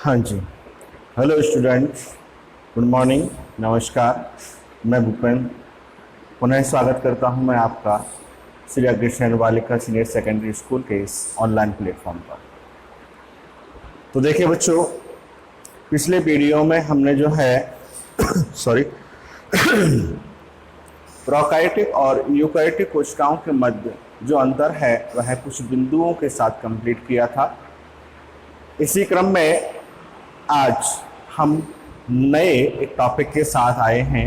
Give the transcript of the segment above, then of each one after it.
हाँ जी। Hello students, good morning, नमस्कार। मैं भूपेंद्र पुनः स्वागत करता हूं मैं आपका श्री अग्रसेन बालिका सीनियर सेकेंडरी स्कूल के इस ऑनलाइन प्लेटफॉर्म पर। तो देखिए बच्चों, पिछले वीडियो में हमने जो है सॉरी प्रोकैरियोटिक और यूकैरियोटिक कोशिकाओं के मध्य जो अंतर है वह कुछ बिंदुओं के साथ कंप्लीट किया था। इसी क्रम में आज हम नए एक टॉपिक के साथ आए हैं।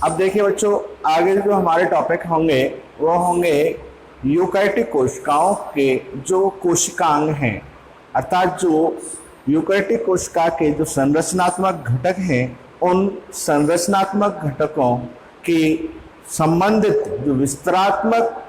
अब देखिए बच्चों, आगे जो हमारे टॉपिक होंगे वो होंगे यूकैरियोटिक कोशिकाओं के जो कोशिकांग हैं, अर्थात जो यूकैरियोटिक कोशिका के जो संरचनात्मक घटक हैं उन संरचनात्मक घटकों की संबंधित जो विस्तरात्मक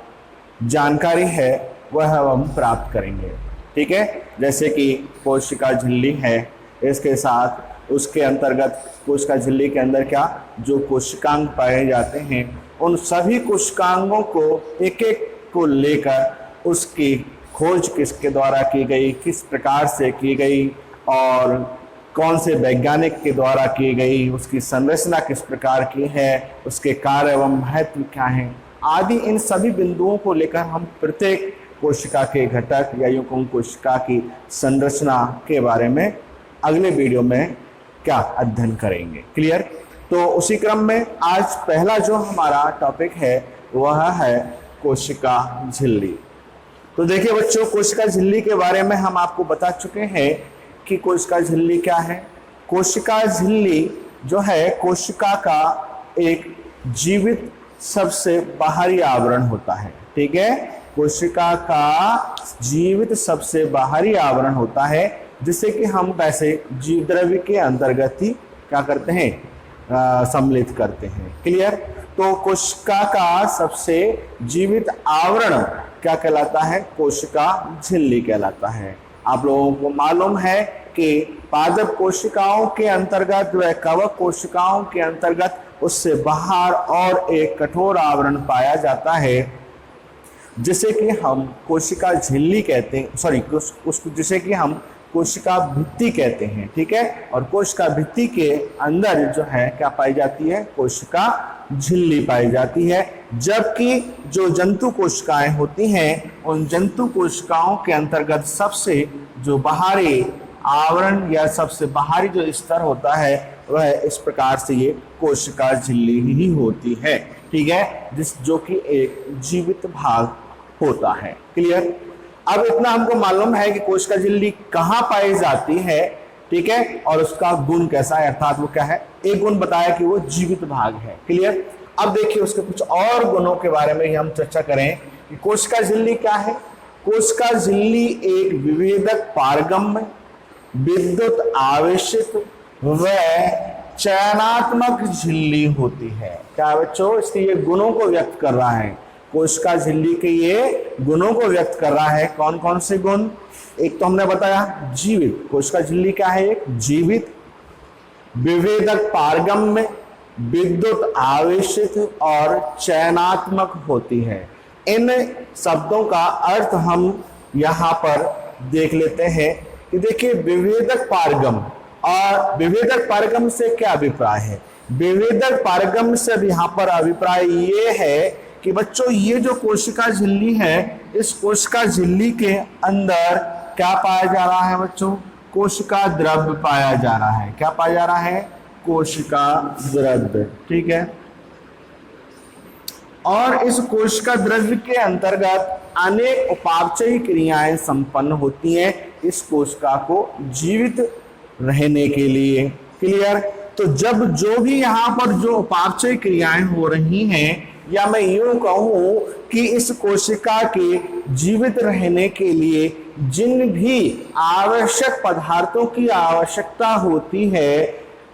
जानकारी है वह हम प्राप्त करेंगे। ठीक है, जैसे कि कोशिका झिल्ली है, इसके साथ उसके अंतर्गत कोशिका झिल्ली के अंदर क्या जो कोशिकांग पाए जाते हैं उन सभी कोशिकांगों को एक एक को लेकर उसकी खोज किसके द्वारा की गई, किस प्रकार से की गई और कौन से वैज्ञानिक के द्वारा की गई, उसकी संरचना किस प्रकार की है, उसके कार्य एवं महत्व क्या है आदि, इन सभी बिंदुओं को लेकर हम प्रत्येक कोशिका के घटक या यूं कहूं कोशिका की संरचना के बारे में अगले वीडियो में क्या अध्ययन करेंगे। क्लियर? तो उसी क्रम में आज पहला जो हमारा टॉपिक है वह है कोशिका झिल्ली। तो देखिए बच्चों, कोशिका झिल्ली के बारे में हम आपको बता चुके हैं कि कोशिका झिल्ली क्या है। कोशिका झिल्ली जो है कोशिका का एक जीवित सबसे बाहरी आवरण होता है। ठीक है, कोशिका का जीवित सबसे बाहरी आवरण होता है जिसे कि हम वैसे जीव द्रव्य के अंतर्गत ही क्या करते हैं, सम्मिलित करते हैं। क्लियर? तो कोशिका का सबसे जीवित आवरण क्या कहलाता है? कोशिका झिल्ली कहलाता है। आप लोगों को मालूम है कि पादप कोशिकाओं के अंतर्गत व कवक कोशिकाओं के अंतर्गत उससे बाहर और एक कठोर आवरण पाया जाता है जिसे कि हम कोशिका झिल्ली कहते हैं, सॉरी उसको जिसे कि हम कोशिका भित्ति कहते हैं। ठीक है, और कोशिका भित्ति के अंदर जो है क्या पाई जाती है? कोशिका झिल्ली पाई जाती है। जबकि जो जंतु कोशिकाएं होती हैं उन जंतु कोशिकाओं के अंतर्गत सबसे जो बाहरी आवरण या सबसे बाहरी जो स्तर होता है वह इस प्रकार से ये कोशिका झिल्ली ही होती है। ठीक है, जो कि एक जीवित भाग होता है। क्लियर? अब इतना हमको मालूम है कि कोशिका झिल्ली कहाँ पाई जाती है। ठीक है, और उसका गुण कैसा है, अर्थात वो क्या है? एक गुण बताया कि वो जीवित भाग है। क्लियर? अब देखिए उसके कुछ और गुणों के बारे में हम चर्चा करें कि कोशिका झिल्ली क्या है। कोशिका झिल्ली एक विभेदक पारगम्य, विद्युत आवेशित व चयनात्मक झिल्ली होती है। क्या बच्चों? इसके ये गुणों को व्यक्त कर रहा है। कोशिका झिल्ली के ये गुणों को व्यक्त कर रहा है। कौन कौन से गुण? एक तो हमने बताया जीवित। कोशिका झिल्ली क्या है? एक जीवित, विभेदक पारगम्य, विद्युत आवेशित और चयनात्मक होती है। इन शब्दों का अर्थ हम यहाँ पर देख लेते हैं कि देखिए विभेदक पारगम और विभेदक पारगम से क्या अभिप्राय है? विभेदक पारगम से यहाँ पर अभिप्राय ये है कि बच्चों ये जो कोशिका झिल्ली है इस कोशिका झिल्ली के अंदर क्या पाया जा रहा है बच्चों? कोशिका द्रव्य पाया जा रहा है। क्या पाया जा रहा है? कोशिका द्रव्य। ठीक है, और इस कोशिका द्रव्य के अंतर्गत अनेक उपापचयी क्रियाएं संपन्न होती हैं इस कोशिका को जीवित रहने के लिए। क्लियर? तो जब जो भी यहाँ पर जो उपापचयी क्रियाएं हो रही हैं, या मैं यूं कहूं कि इस कोशिका के जीवित रहने के लिए जिन भी आवश्यक पदार्थों की आवश्यकता होती है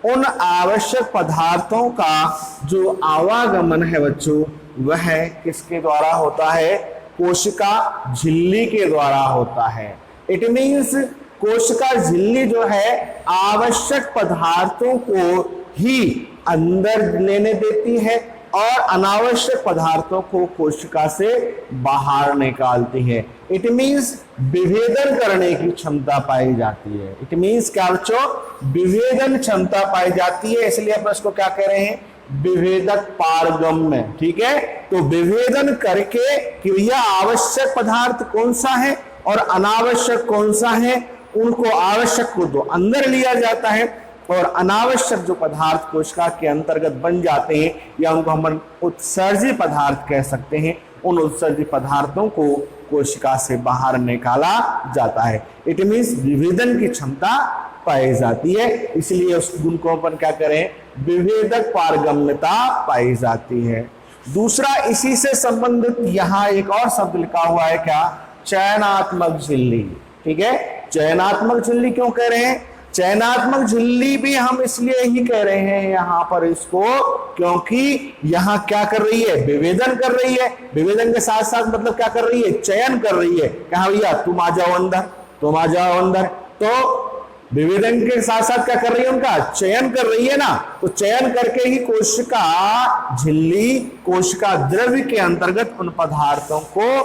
उन आवश्यक पदार्थों का जो आवागमन है बच्चों वह किसके द्वारा होता है? कोशिका झिल्ली के द्वारा होता है। इट मीन्स कोशिका झिल्ली जो है आवश्यक पदार्थों को ही अंदर लेने देती है और अनावश्यक पदार्थों को कोशिका से बाहर निकालती है। इट मीन्स विभेदन करने की क्षमता पाई जाती है। इट मीन्स क्या बच्चों, विभेदन क्षमता पाई जाती है, इसलिए अपन इसको क्या कह रहे हैं, विभेदक पारगम्य। ठीक है, तो विभेदन करके कि भैया आवश्यक पदार्थ कौन सा है और अनावश्यक कौन सा है, उनको आवश्यक को तो अंदर लिया जाता है और अनावश्यक जो पदार्थ कोशिका के अंतर्गत बन जाते हैं या उनको हम उत्सर्जी पदार्थ कह सकते हैं, उन उत्सर्जी पदार्थों को कोशिका से बाहर निकाला जाता है। इट मीन्स विभेदन की क्षमता पाई जाती है, इसलिए उस गुण को अपन क्या करें, विभेदक पारगम्यता पाई जाती है। दूसरा इसी से संबंधित यहाँ एक और शब्द लिखा हुआ है, क्या, चयनात्मक झिल्ली। ठीक है, चयनात्मक झिल्ली क्यों कह रहे हैं, चयनात्मक झिल्ली भी हम इसलिए ही कह रहे हैं यहाँ पर इसको, क्योंकि यहाँ क्या कर रही है, विभेदन कर रही है। विभेदन के साथ साथ मतलब क्या कर रही है, चयन कर रही है। कहा भैया तुम आ जाओ अंदर, तुम आ जाओ अंदर, तो विभेदन के साथ साथ क्या कर रही है, उनका चयन कर रही है ना। तो चयन करके ही कोशिका झिल्ली कोशिका द्रव्य के अंतर्गत उन पदार्थों को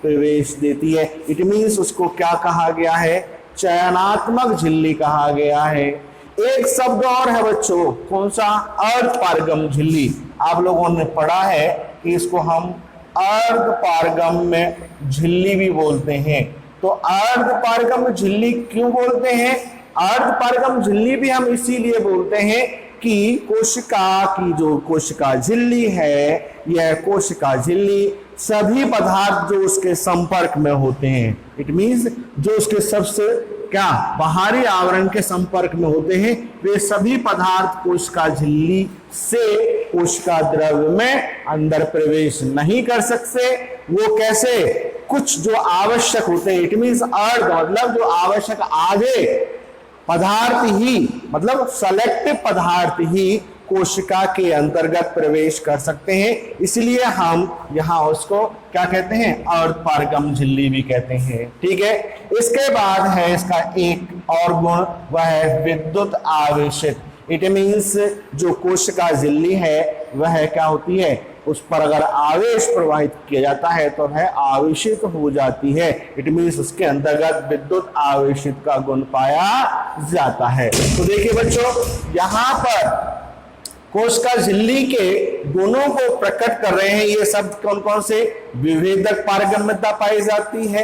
प्रवेश देती है। इट मीन्स उसको क्या कहा गया है, चयनात्मक झिल्ली कहा गया है। एक शब्द और है बच्चों, कौन सा, अर्ध पारगम झिल्ली। आप लोगों ने पढ़ा है कि इसको हम अर्ध पारगम्य झिल्ली भी बोलते हैं। तो अर्ध पारगम झिल्ली क्यों बोलते हैं, अर्ध पारगम झिल्ली भी हम इसीलिए बोलते हैं कि कोशिका की जो कोशिका झिल्ली है, यह कोशिका झिल्ली सभी पदार्थ जो उसके संपर्क में होते हैं, इट मीन्स जो उसके सबसे क्या बाहरी आवरण के संपर्क में होते हैं, वे सभी पदार्थ कोशिका झिल्ली से कोशिका द्रव्य में अंदर प्रवेश नहीं कर सकते। वो कैसे, कुछ जो आवश्यक होते हैं, इट मीन्स अर्ध मतलब जो आवश्यक आधे पदार्थ ही, मतलब सेलेक्टिव पदार्थ ही कोशिका के अंतर्गत प्रवेश कर सकते हैं। इसलिए हम यहाँ उसको क्या कहते हैं, अर्ध पारगम झिल्ली भी कहते हैं। ठीक है, इसके बाद है इसका एक और गुण, वह है विद्युत आवेशित। इट मीन्स जो कोशिका झिल्ली है वह क्या होती है, उस पर अगर आवेश प्रवाहित किया जाता है तो वह आवेशित हो जाती है। इट मीन्स उसके अंतर्गत विद्युत आवेशित का गुण पाया जाता है। तो देखिए बच्चों, यहाँ पर कोशिका झिल्ली के गुणों को प्रकट कर रहे हैं। ये शब्द कौन कौन से, विभेदक पारगम्यता पाई जाती है,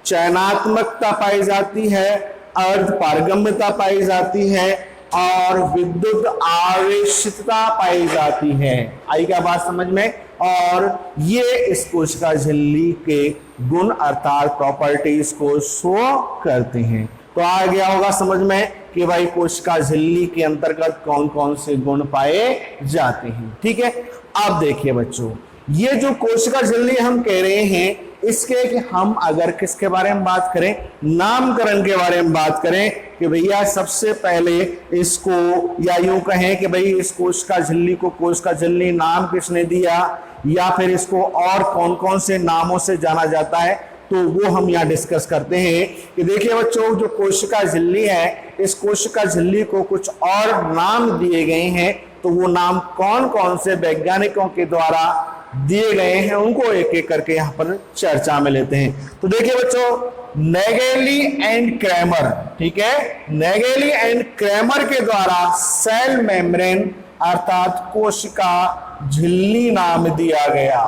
चयनात्मकता पाई जाती है, अर्ध पारगम्यता पाई जाती है और विद्युत आवेशितता पाई जाती है। आई क्या बात समझ में। और ये इस कोशिका झिल्ली के गुण अर्थात प्रॉपर्टीज को शो करते हैं। तो आ गया होगा समझ में कि भाई कोशिका झिल्ली के अंतर्गत कौन कौन से गुण पाए जाते हैं। ठीक है, अब देखिए बच्चों, ये जो कोशिका झिल्ली हम कह रहे हैं, इसके कि हम अगर किसके बारे में बात करें, नामकरण के बारे में बात करें कि भैया सबसे पहले इसको, या यूं कहें कि भाई इस कोशिका झिल्ली को कोशिका झिल्ली नाम किसने दिया, या फिर इसको और कौन कौन से नामों से जाना जाता है, तो वो हम यहाँ डिस्कस करते हैं। कि देखिए बच्चों, जो कोशिका झिल्ली है, इस कोशिका झिल्ली को कुछ और नाम दिए गए हैं। तो वो नाम कौन कौन से वैज्ञानिकों के द्वारा दिए गए हैं, उनको एक एक करके यहाँ पर चर्चा में लेते हैं। तो देखिए बच्चों, नेगेली एंड क्रैमर, ठीक है, नेगेली एंड क्रैमर के द्वारा सेल मेम्ब्रेन अर्थात कोशिका झिल्ली नाम दिया गया।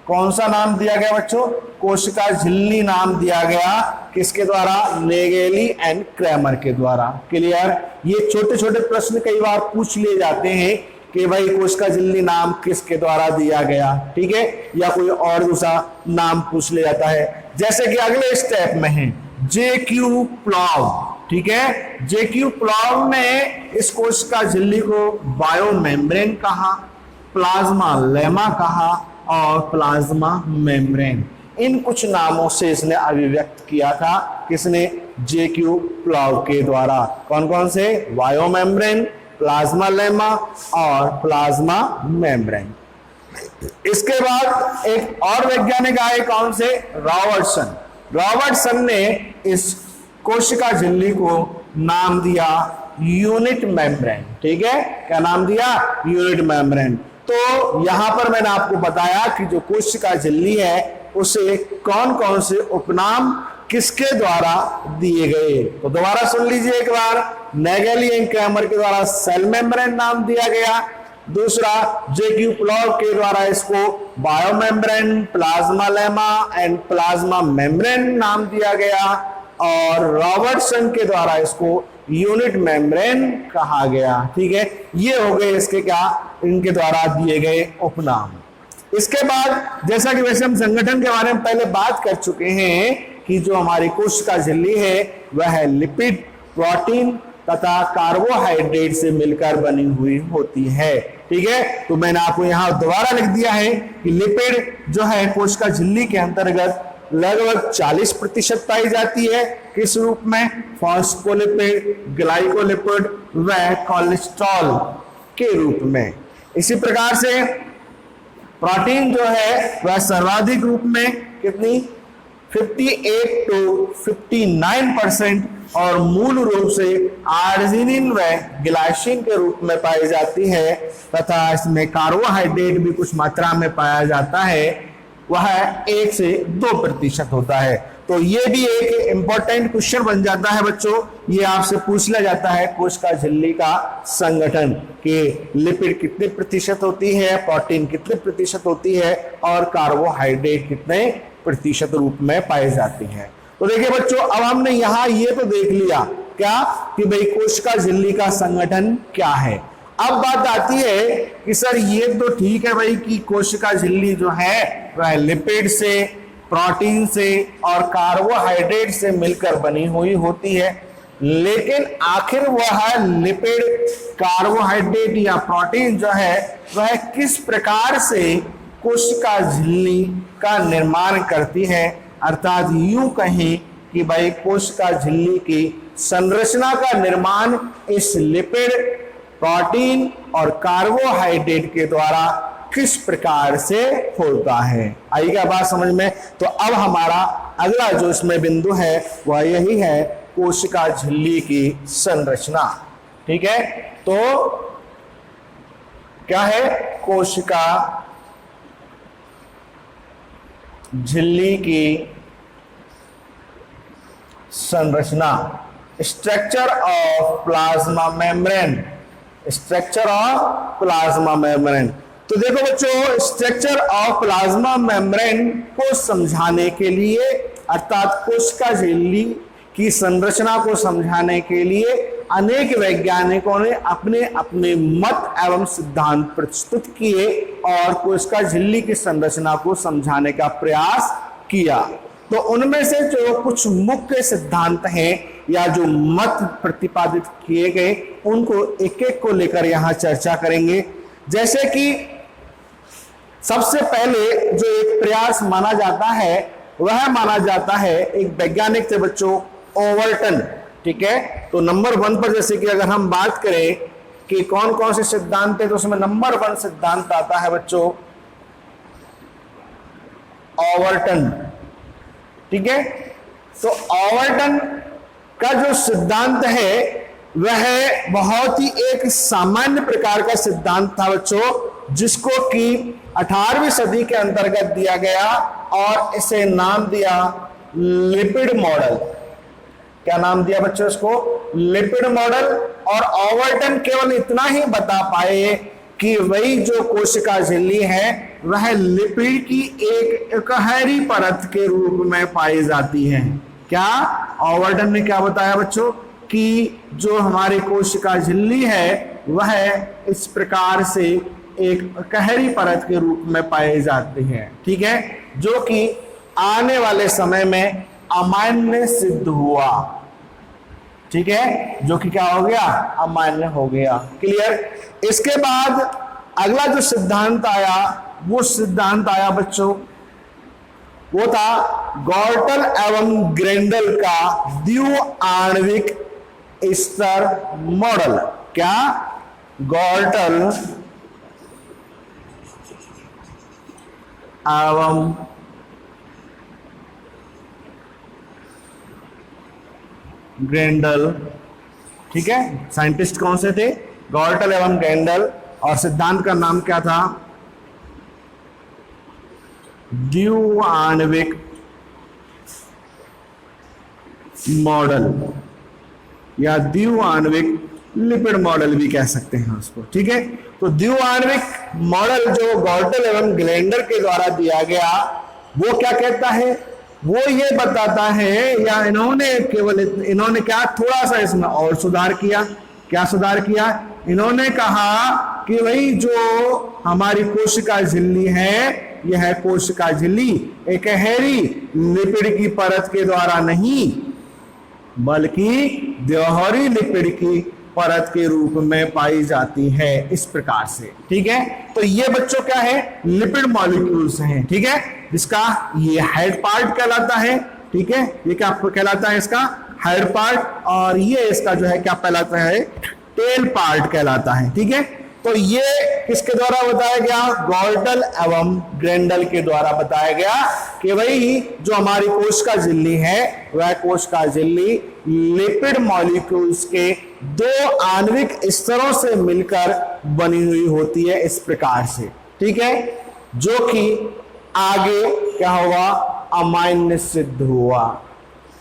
कौन सा नाम दिया गया बच्चों, कोशिका झिल्ली नाम दिया गया, किसके द्वारा, नेगेली एंड क्रैमर के द्वारा। क्लियर। ये छोटे छोटे प्रश्न कई बार पूछ लिए जाते हैं कि भाई कोशिका झिल्ली नाम किसके द्वारा दिया गया, ठीक है, या कोई और दूसरा नाम पूछ लिया जाता है। जैसे कि अगले स्टेप में है JQ प्लॉव, ठीक है, JQ प्लॉव ने इस कोशिका झिल्ली को बायोमेम्ब्रेन कहा, प्लाज्मा लेमा कहा और प्लाज्मा मेम्ब्रेन, इन कुछ नामों से इसने अभिव्यक्त किया था। किसने, JQ प्लॉव के द्वारा। कौन कौन से, बायोमेम्ब्रेन, प्लाज्मा लेमा और प्लाज्मा मेम्ब्रेन। इसके बाद एक और वैज्ञानिक आए, कौन से, रॉबर्टसन। रॉबर्टसन ने इस कोशिका झिल्ली को नाम दिया यूनिट मेम्ब्रेन, ठीक है, क्या नाम दिया, यूनिट मेम्ब्रेन। तो यहां पर मैंने आपको बताया कि जो कोशिका झिल्ली है उसे कौन कौन से उपनाम किसके द्वारा दिए गए। तो दोबारा सुन लीजिए एक बार। नेगेल एंड क्रैमर के द्वारा सेल मेम्ब्रेन नाम दिया गया। दूसरा, जेक्यू प्लॉव के द्वारा इसको biomembrane, plasma lemma and plasma membrane नाम दिया गया। और रॉबर्टसन के द्वारा इसको यूनिट मेम्ब्रेन कहा गया। ठीक है, ये हो गए इसके क्या, इनके द्वारा दिए गए उपनाम। इसके बाद जैसा कि वैसे हम संगठन के बारे में पहले बात कर चुके हैं कि जो हमारी कोशिका झिल्ली है वह लिपिड, प्रोटीन तथा कार्बोहाइड्रेट से मिलकर बनी हुई होती है। ठीक है, तो मैंने आपको यहां दोबारा लिख दिया है कि लिपिड जो है कोशिका झिल्ली के अंतर्गत लगभग 40% पाई जाती है। किस रूप में? फॉस्फोलिपिड, ग्लाइकोलिपिड व कोलेस्ट्रॉल के रूप में। इसी प्रकार से प्रोटीन जो है वह सर्वाधिक रूप में कितनी 58 to 59% और मूल रूप से आर्जिनिन व ग्लाइसिन के रूप में पाई जाती है तथा इसमें कार्बोहाइड्रेट भी कुछ मात्रा में पाया जाता है, वह 1 से 2% होता है। तो ये भी एक इंपॉर्टेंट क्वेश्चन बन जाता है बच्चों, ये आपसे पूछ लिया जाता है कोशिका झिल्ली का संगठन कि लिपिड कितने प्रतिशत होती है, प्रोटीन कितने प्रतिशत होती है और कार्बोहाइड्रेट कितने प्रतिशत रूप में पाई जाती है। तो देखिए बच्चों, अब हमने यहाँ ये तो देख लिया क्या कि भाई कोशिका झिल्ली का संगठन क्या है। अब बात आती है कि सर ये तो ठीक है भाई कि कोशिका झिल्ली जो है वह लिपिड से, प्रोटीन से और कार्बोहाइड्रेट से मिलकर बनी हुई होती है, लेकिन आखिर वह लिपिड, कार्बोहाइड्रेट या प्रोटीन जो है वह किस प्रकार से कोशिका झिल्ली का निर्माण करती है। अर्थात यूं कहें कि भाई कोशिका झिल्ली की संरचना का निर्माण इस लिपिड, प्रोटीन और कार्बोहाइड्रेट के द्वारा किस प्रकार से होता है। आइएगा बात समझ में। तो अब हमारा अगला जो इसमें बिंदु है वह यही है कोशिका झिल्ली की संरचना। ठीक है, तो क्या है कोशिका झिल्ली की संरचना। Structure of plasma membrane, structure of plasma membrane. तो देखो बच्चों, स्ट्रक्चर ऑफ प्लाज्मा मेम्ब्रेन को समझाने के लिए अर्थात कोशिका झिल्ली की संरचना को समझाने के लिए अनेक वैज्ञानिकों ने अपने अपने मत एवं सिद्धांत प्रस्तुत किए और कोशिका झिल्ली की संरचना को समझाने का प्रयास किया। तो उनमें से जो कुछ मुख्य सिद्धांत हैं या जो मत प्रतिपादित किए गए उनको एक एक को लेकर यहां चर्चा करेंगे। जैसे कि सबसे पहले जो एक प्रयास माना जाता है वह माना जाता है एक वैज्ञानिक थे बच्चों, ओवरटन। ठीक है, तो नंबर 1 पर जैसे कि अगर हम बात करें कि कौन कौन से सिद्धांत है तो उसमें नंबर 1 सिद्धांत आता है बच्चों ओवरटन। ठीक है, तो ओवरटन का जो सिद्धांत है वह बहुत ही एक सामान्य प्रकार का सिद्धांत था बच्चों, जिसको कि 18वीं सदी के अंतर्गत दिया गया और इसे नाम दिया लिपिड मॉडल। क्या नाम दिया बच्चों इसको? Lipid model. और ओवरटन केवल इतना ही बता पाए कि वही जो कोशिका झिल्ली है वह लिपिड की एक एकहरी परत के रूप में पाई जाती है। क्या ओवरटन ने क्या बताया बच्चों कि जो हमारी कोशिका झिल्ली है वह इस प्रकार से एक एकहरी परत के रूप में पाई जाती है। ठीक है, जो कि आने वाले समय में अमान्य सिद्ध हुआ। ठीक है, जो कि क्या हो गया? अमान्य हो गया। क्लियर। इसके बाद अगला जो सिद्धांत आया वो सिद्धांत आया बच्चों, वो था गॉर्टल एवं ग्रेंडल का द्विआण्विक स्तर मॉडल। क्या? गॉर्टल एवं ग्रेंडल। ठीक है, साइंटिस्ट कौन से थे? गॉर्टल एवं ग्रेंडल। और सिद्धांत का नाम क्या था? द्विआण्विक मॉडल या द्विआण्विक लिपिड मॉडल भी कह सकते हैं उसको, ठीक है। तो द्विआण्विक मॉडल जो गॉर्टल एवं ग्लेंडर के द्वारा दिया गया, वो क्या कहता है? वो ये बताता है, या इन्होंने क्या थोड़ा सा इसमें और सुधार किया। क्या सुधार किया? इन्होंने कहा कि भाई जो हमारी कोशिका झिल्ली है, यह कोशिका झिल्ली एकहरी लिपिड की परत के द्वारा नहीं, बल्कि द्विहरी लिपिड की परत के रूप में पाई जाती है, इस प्रकार से, ठीक है। तो ये बच्चों क्या है? लिपिड मॉलिक्यूल्स हैं, ठीक है, जिसका ये हेड पार्ट कहलाता है, ठीक है। ये क्या कहलाता है? इसका हेड पार्ट, और ये इसका जो है क्या कहलाता है? टेल पार्ट कहलाता है, ठीक है। तो ये किसके द्वारा बताया गया? गॉर्टल एवं ग्लेंडर के द्वारा बताया गया कि भाई जो हमारी कोशिका झिल्ली है, वह कोशिका झिल्ली लिपिड मॉलिक्यूल्स के दो आणविक स्तरों से मिलकर बनी हुई होती है, इस प्रकार से, ठीक है, जो कि आगे क्या हुआ? अमान्य सिद्ध हुआ।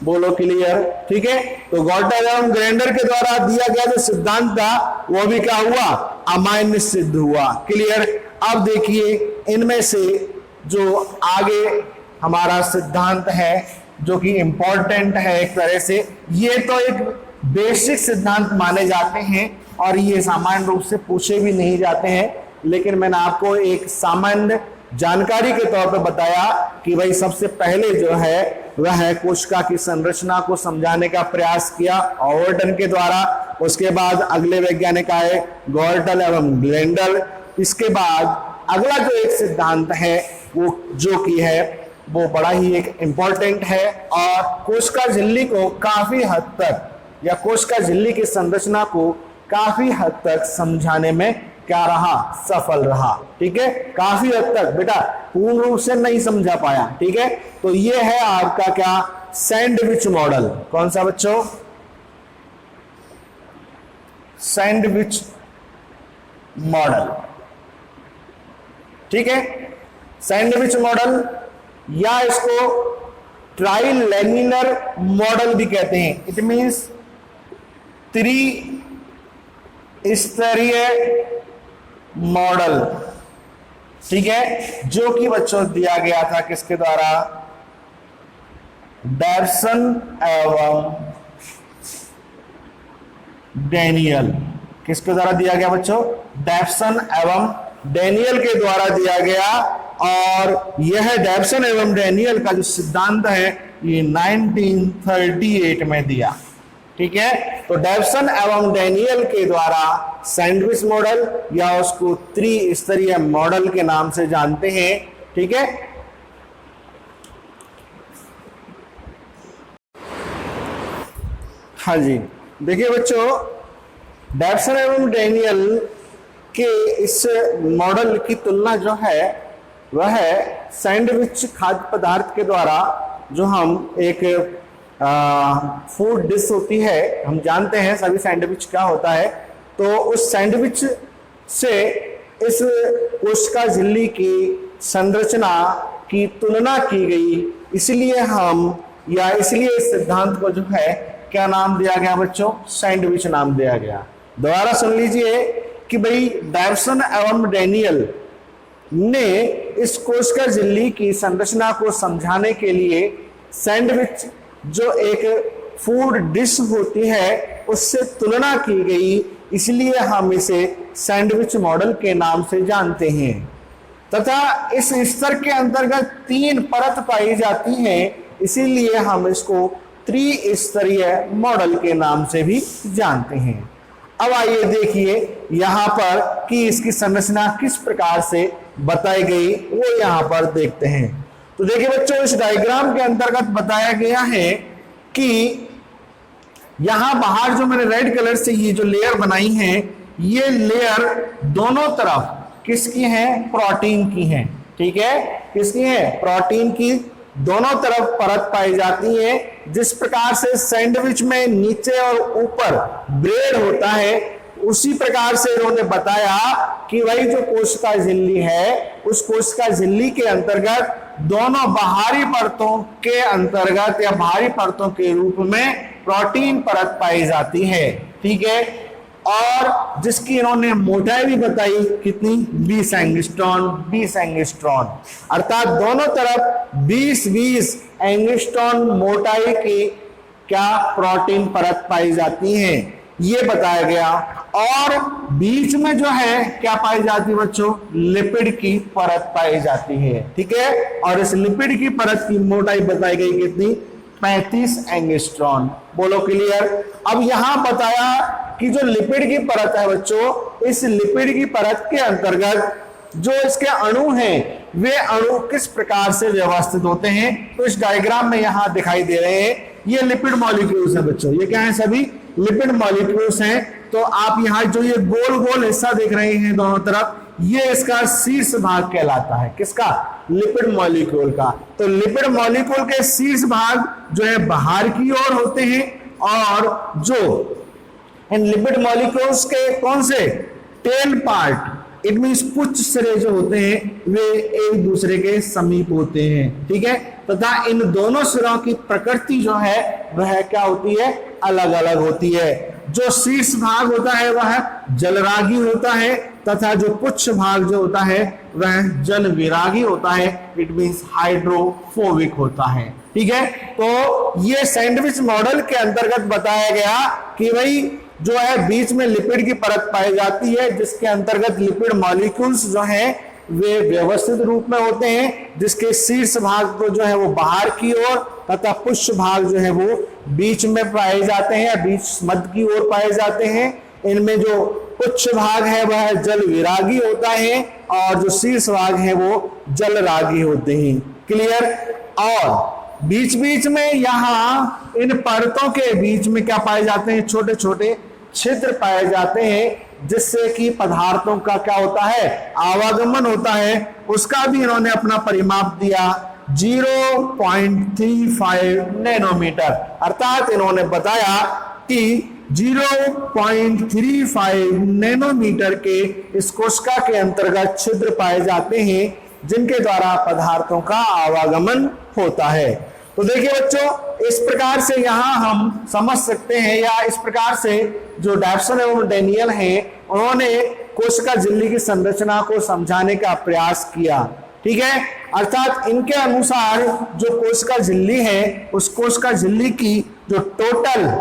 बोलो क्लियर, ठीक है। तो गॉर्टल एवं ग्लेंडर के द्वारा दिया गया जो सिद्धांत था, वो भी क्या हुआ? अमान्य सिद्ध हुआ। क्लियर। अब देखिए इनमें से जो आगे हमारा सिद्धांत है, जो कि इंपॉर्टेंट है एक तरह से, ये तो एक बेसिक सिद्धांत माने जाते हैं और ये सामान्य रूप से पूछे भी नहीं जाते हैं, लेकिन मैंने आपको एक सामान्य जानकारी के तौर पर बताया कि भाई सबसे पहले जो है वह कोशिका की संरचना को समझाने का प्रयास किया ओवरटन के द्वारा। उसके बाद अगले वैज्ञानिक आए गॉर्टल एवं ग्लेंडर। इसके बाद अगला जो एक सिद्धांत है वो जो कि है वो बड़ा ही एक इम्पोर्टेंट है और कोशिका झिल्ली को काफी हद तक, या कोशिका झिल्ली की संरचना को काफी हद तक समझाने में क्या रहा? सफल रहा, ठीक है। काफी हद तक, बेटा पूर्ण रूप से नहीं समझा पाया, ठीक है। तो ये है आपका क्या? Sandwich model. कौन सा बच्चों? सैंडविच मॉडल, ठीक है। सैंडविच मॉडल या इसको ट्राइलेमिनर मॉडल भी कहते हैं। इट मींस त्रिस्तरीय मॉडल, ठीक है, जो कि बच्चों दिया गया था किसके द्वारा? डैवसन एवं डैनियल। किसके द्वारा दिया गया बच्चों? डैवसन एवं डैनियल के द्वारा दिया गया। और यह डैवसन एवं डैनियल का जो सिद्धांत है ये 1938 में दिया, ठीक है। तो डैवसन एवं डैनियल के द्वारा सैंडविच मॉडल या उसको त्रिस्तरीय मॉडल के नाम से जानते हैं, ठीक है। हाँ जी, देखिए बच्चों, डैवसन एवं डैनियल के इस मॉडल की तुलना जो है वह सैंडविच खाद्य पदार्थ के द्वारा, जो हम एक फूड डिश होती है, हम जानते हैं सभी सैंडविच क्या होता है, तो उस सैंडविच से इस कोशिका झिल्ली की संरचना की तुलना की गई। इसलिए इसलिए इस सिद्धांत को जो है क्या नाम दिया गया बच्चों? सैंडविच नाम दिया गया। दोबारा सुन लीजिए कि भाई डैवसन एवं डैनियल ने इस कोशिका झिल्ली की संरचना को समझाने के लिए सैंडविच जो एक फूड डिश होती है उससे तुलना की गई, इसलिए हम इसे सैंडविच मॉडल के नाम से जानते हैं। तथा इस स्तर के अंतर्गत 3 परत पाई जाती हैं, इसीलिए हम इसको त्रिस्तरीय मॉडल के नाम से भी जानते हैं। अब आइए देखिए यहाँ पर कि इसकी संरचना किस प्रकार से बताई गई, वो यहाँ पर देखते हैं। तो देखिए बच्चों, इस डायग्राम के अंतर्गत बताया गया है कि यहां बाहर जो मैंने रेड कलर से ये जो लेयर बनाई है, ये लेयर दोनों तरफ किसकी है? प्रोटीन की है, ठीक है। किसकी है? प्रोटीन की दोनों तरफ परत पाई जाती है। जिस प्रकार से सैंडविच में नीचे और ऊपर ब्रेड होता है, उसी प्रकार से इन्होंने बताया कि वही जो कोशिका झिल्ली है, उस कोशिका झिल्ली के अंतर्गत दोनों बाहरी परतों के अंतर्गत या बाहरी परतों के रूप में प्रोटीन परत पाई जाती है। ठीक है, और जिसकी इन्होंने मोटाई भी बताई कितनी, 20 एंगस्ट्रॉन, 20 एंगस्ट्रॉन, अर्थात दोनों तरफ 20-20 एंगस्ट्रॉन मोटाई की क्या प्रोटीन परत पाई जाती है, ये बताया गया। और बीच में जो है क्या पाई जाती है बच्चों, लिपिड की परत पाई जाती है। ठीक है, और इस लिपिड की परत की मोटाई बताई गई कितनी, 35 एंगस्ट्रॉन। बोलो क्लियर। अब यहां बताया कि जो लिपिड की परत है बच्चों, इस लिपिड की परत के अंतर्गत जो इसके अणु हैं, वे अणु किस प्रकार से व्यवस्थित होते हैं, तो इस डायग्राम में यहां दिखाई दे रहे हैं। ये लिपिड मॉलिक्यूल्स हैं बच्चों, ये क्या है, सभी लिपिड मॉलिक्यूल्स हैं। तो आप यहां जो ये गोल गोल हिस्सा देख रहे हैं दोनों तरफ, ये इसका शीर्ष भाग कहलाता है, किसका, लिपिड मॉलिक्यूल का। तो लिपिड मॉलिक्यूल के शीर्ष भाग जो है बाहर की ओर होते हैं, और जो इन लिपिड मॉलिक्यूल्स के कौन से, टेल पार्ट, इट मींस पुच्छ सिरे जो होते हैं, वे एक दूसरे के समीप होते हैं। ठीक है, तथा इन दोनों सिरों की प्रकृति जो है वह क्या होती है, अलग अलग होती है। जो शीर्ष भाग होता है वह जलरागी होता है, तथा जो पुच्छ भाग जो होता है वह जल विरागी होता है, इट मींस हाइड्रोफोबिक होता है। ठीक है, तो ये सैंडविच मॉडल के अंतर्गत बताया गया कि भाई जो है बीच में लिपिड की परत पाई जाती है, जिसके अंतर्गत लिपिड मॉलिक्यूल्स जो हैं वे व्यवस्थित रूप में होते हैं, जिसके शीर्ष भाग को जो है वो बाहर की ओर तथा पुच्छ भाग जो है वो बीच में पाए जाते हैं, बीच मध्य की ओर पाए जाते हैं। इनमें जो पुच्छ भाग है वह जल विरागी होता है, और जो शीर्ष भाग है वो जल रागी होते हैं। क्लियर। और बीच बीच में यहाँ इन परतों के बीच में क्या पाए जाते हैं, छोटे छोटे छिद्र पाए जाते हैं, जिससे कि पदार्थों का क्या होता है, आवागमन होता है। उसका भी इन्होंने अपना परिमाप दिया 0.35 नैनोमीटर, अर्थात इन्होंने बताया कि 0.35 नैनोमीटर के इस कोशिका के अंतर्गत छिद्र पाए जाते हैं, जिनके द्वारा पदार्थों का आवागमन होता है। तो देखिए बच्चों, इस प्रकार से यहाँ हम समझ सकते हैं, या इस प्रकार से जो डैप्सन एवं डैनियल हैं, उन्होंने कोशिका झिल्ली की संरचना को समझाने का प्रयास किया। ठीक है, अर्थात इनके अनुसार जो कोशिका झिल्ली है, उस कोशिका झिल्ली की जो टोटल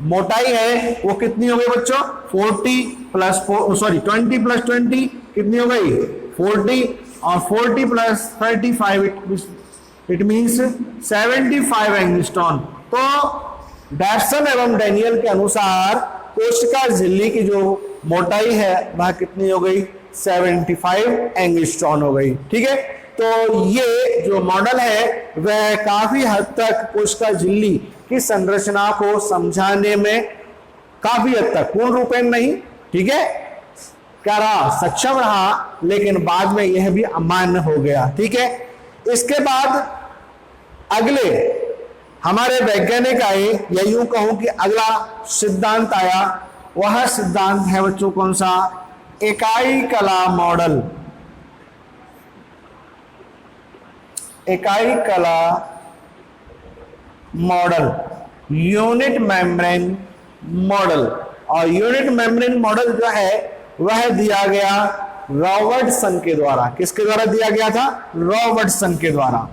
मोटाई है वो कितनी हो गई बच्चों, 20 + 20 कितनी हो गई, 40, और 40 + 35 इट मींस 75 एंगस्ट्रॉन। तो डैप्सन एवं डैनियल के अनुसार कोशिका झिल्ली की जो मोटाई है वह कितनी हो गई, 75 एंगस्ट्रॉन हो गई। ठीक है, तो ये जो मॉडल है वह काफी हद तक कोशिका झिल्ली की संरचना को समझाने में काफी हद तक, पूर्ण रूपेण नहीं, ठीक है, क्या रहा, सक्षम रहा, लेकिन बाद में यह भी अमान्य हो गया। ठीक है, इसके बाद अगले हमारे वैज्ञानिक आए, या यूं कहूं कि अगला सिद्धांत आया, वह सिद्धांत है बच्चों कौन सा, इकाई कला मॉडल। इकाई कला मॉडल, यूनिट मेम्ब्रेन मॉडल। और यूनिट मेम्ब्रेन मॉडल जो है वह दिया गया रॉबर्टसन के द्वारा। किसके द्वारा दिया गया था, रॉबर्टसन के द्वारा।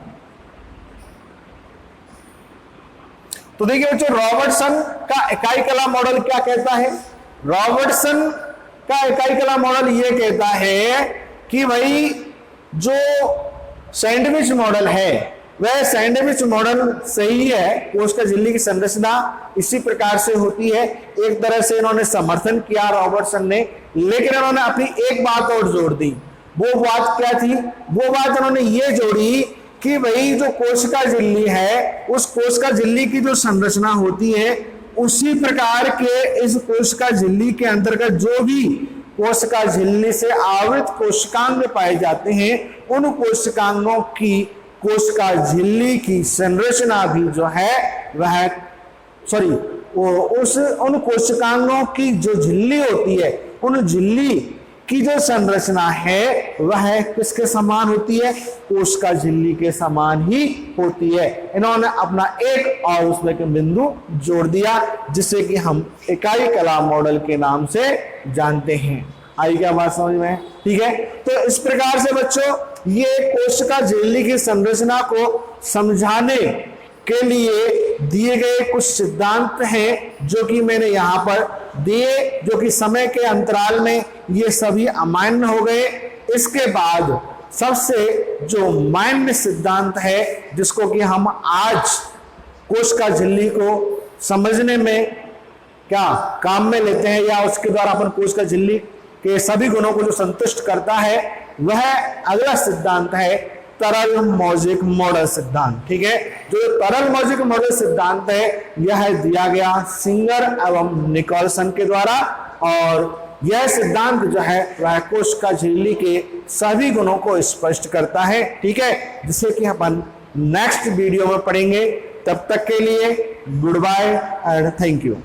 तो देखिए बच्चों, रॉबर्टसन का इकाई कला मॉडल क्या कहता है, रॉबर्टसन का इकाई कला मॉडल यह कहता है कि भाई जो सैंडविच मॉडल है वह सैंडविच मॉडल सही है, कोशिका झिल्ली की संरचना इसी प्रकार से होती है। एक तरह से इन्होंने समर्थन किया रॉबर्टसन ने, लेकिन इन्होंने अपनी एक बात और जोड़ दी। वो बात क्या थी, वो बात इन्होंने ये जोड़ी कि भाई जो कोशिका झिल्ली है, उस कोशिका झिल्ली की जो संरचना होती है, उसी प्रकार के इस कोशिका झिल्ली के अंतर्गत जो भी कोशिका झिल्ली से आवृत कोशिकांग पाए जाते हैं, उन कोशिकांगों की कोशिका झिल्ली की संरचना भी जो है वह उन कोशिकांगों की जो झिल्ली होती है, उन झिल्ली की जो संरचना है वह किसके समान होती है? कोशिका झिल्ली के समान ही होती है। इन्होंने अपना एक और उसमें के बिंदु जोड़ दिया, जिसे कि हम इकाई कला मॉडल के नाम से जानते हैं। आई क्या बात समझ में? ठीक है, तो इस प्रकार से बच्चों ये कोशिका झिल्ली की संरचना को समझाने के लिए दिए गए कुछ सिद्धांत हैं जो कि मैंने यहां पर दिए, जो कि समय के अंतराल में ये सभी अमान्य हो गए। इसके बाद सबसे जो मान्य सिद्धांत है जिसको कि हम आज कोशिका झिल्ली को समझने में क्या काम में लेते हैं, या उसके द्वारा अपन कोशिका झिल्ली के सभी गुणों को जो संतुष्ट करता है, वह अगला सिद्धांत है तरल मौजिक मॉडल सिद्धांत। ठीक है, जो तरल मौजिक मॉडल सिद्धांत है यह दिया गया सिंगर एवं निकोलसन के द्वारा, और यह सिद्धांत जो है वह कोशिका झिल्ली के सभी गुणों को स्पष्ट करता है। ठीक है, जिसे कि अपन नेक्स्ट वीडियो में पढ़ेंगे। तब तक के लिए goodbye and thank you.